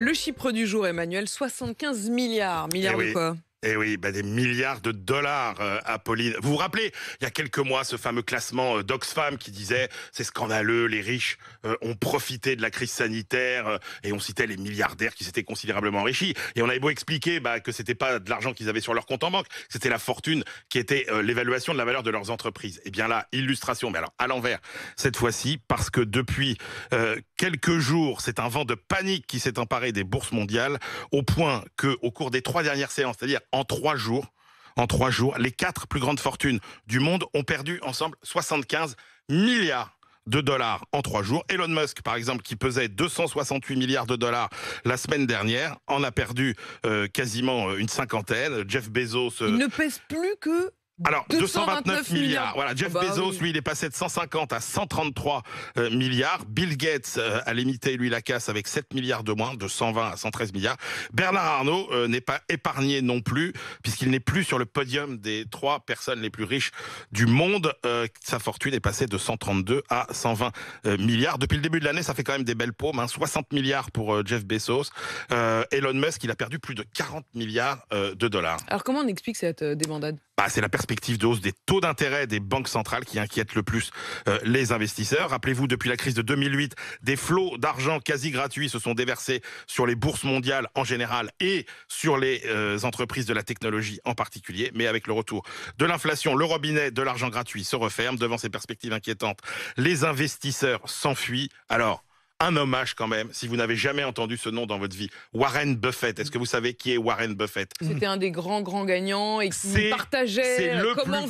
Le chiffre du jour, Emmanuel, 75 milliards. Eh Milliards de oui. quoi? Eh oui, des milliards de dollars, Apolline. Vous vous rappelez, il y a quelques mois, ce fameux classement d'Oxfam qui disait c'est scandaleux, les riches ont profité de la crise sanitaire et on citait les milliardaires qui s'étaient considérablement enrichis. Et on avait beau expliquer que c'était pas de l'argent qu'ils avaient sur leur compte en banque, c'était la fortune qui était l'évaluation de la valeur de leurs entreprises. Et bien là, illustration, mais alors à l'envers, cette fois-ci, parce que depuis quelques jours, c'est un vent de panique qui s'est emparé des bourses mondiales, au point que au cours des 3 dernières séances, c'est-à-dire en 3 jours, les 4 plus grandes fortunes du monde ont perdu ensemble 75 milliards de dollars en 3 jours. Elon Musk, par exemple, qui pesait 268 milliards de dollars la semaine dernière, en a perdu quasiment une cinquantaine. Jeff Bezos... Il ne pèse plus que Alors, 229 milliards. Voilà, Jeff Bezos, oui. lui, il est passé de 150 à 133 milliards. Bill Gates a limité, lui, la casse avec 7 milliards de moins, de 120 à 113 milliards. Bernard Arnault n'est pas épargné non plus, puisqu'il n'est plus sur le podium des 3 personnes les plus riches du monde. Sa fortune est passée de 132 à 120 milliards. Depuis le début de l'année, ça fait quand même des belles paumes. 60 milliards pour Jeff Bezos. Elon Musk, il a perdu plus de 40 milliards de dollars. Alors comment on explique cette débandade? C'est la perspective de hausse des taux d'intérêt des banques centrales qui inquiète le plus les investisseurs. Rappelez-vous, depuis la crise de 2008, des flots d'argent quasi gratuits se sont déversés sur les bourses mondiales en général et sur les entreprises de la technologie en particulier. Mais avec le retour de l'inflation, le robinet de l'argent gratuit se referme. Devant ces perspectives inquiétantes, les investisseurs s'enfuient. Alors, un hommage quand même, si vous n'avez jamais entendu ce nom dans votre vie. Warren Buffett. Est-ce que vous savez qui est Warren Buffett? C'était un des grands gagnants et qui partageait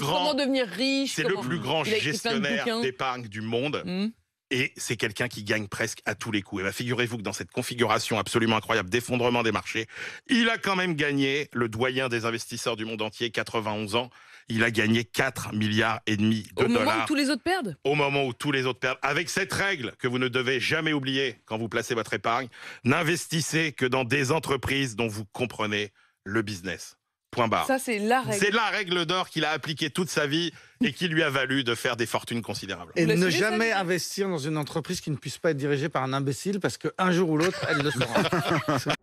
comment devenir riche. C'est le plus grand Il a écrit plein de gestionnaire bouquins. d'épargne du monde. Et c'est quelqu'un qui gagne presque à tous les coups. Et figurez-vous que dans cette configuration absolument incroyable d'effondrement des marchés, il a quand même gagné, le doyen des investisseurs du monde entier, 91 ans, il a gagné 4 milliards et demi de dollars. Au moment où tous les autres perdent? Au moment où tous les autres perdent. Avec cette règle que vous ne devez jamais oublier quand vous placez votre épargne, n'investissez que dans des entreprises dont vous comprenez le business. Point barre. Ça, c'est la règle. C'est la règle d'or qu'il a appliquée toute sa vie et qui lui a valu de faire des fortunes considérables. Et Vous ne l'avez jamais ça, investir dans une entreprise qui ne puisse pas être dirigée par un imbécile, parce qu'un jour ou l'autre, elle le sera.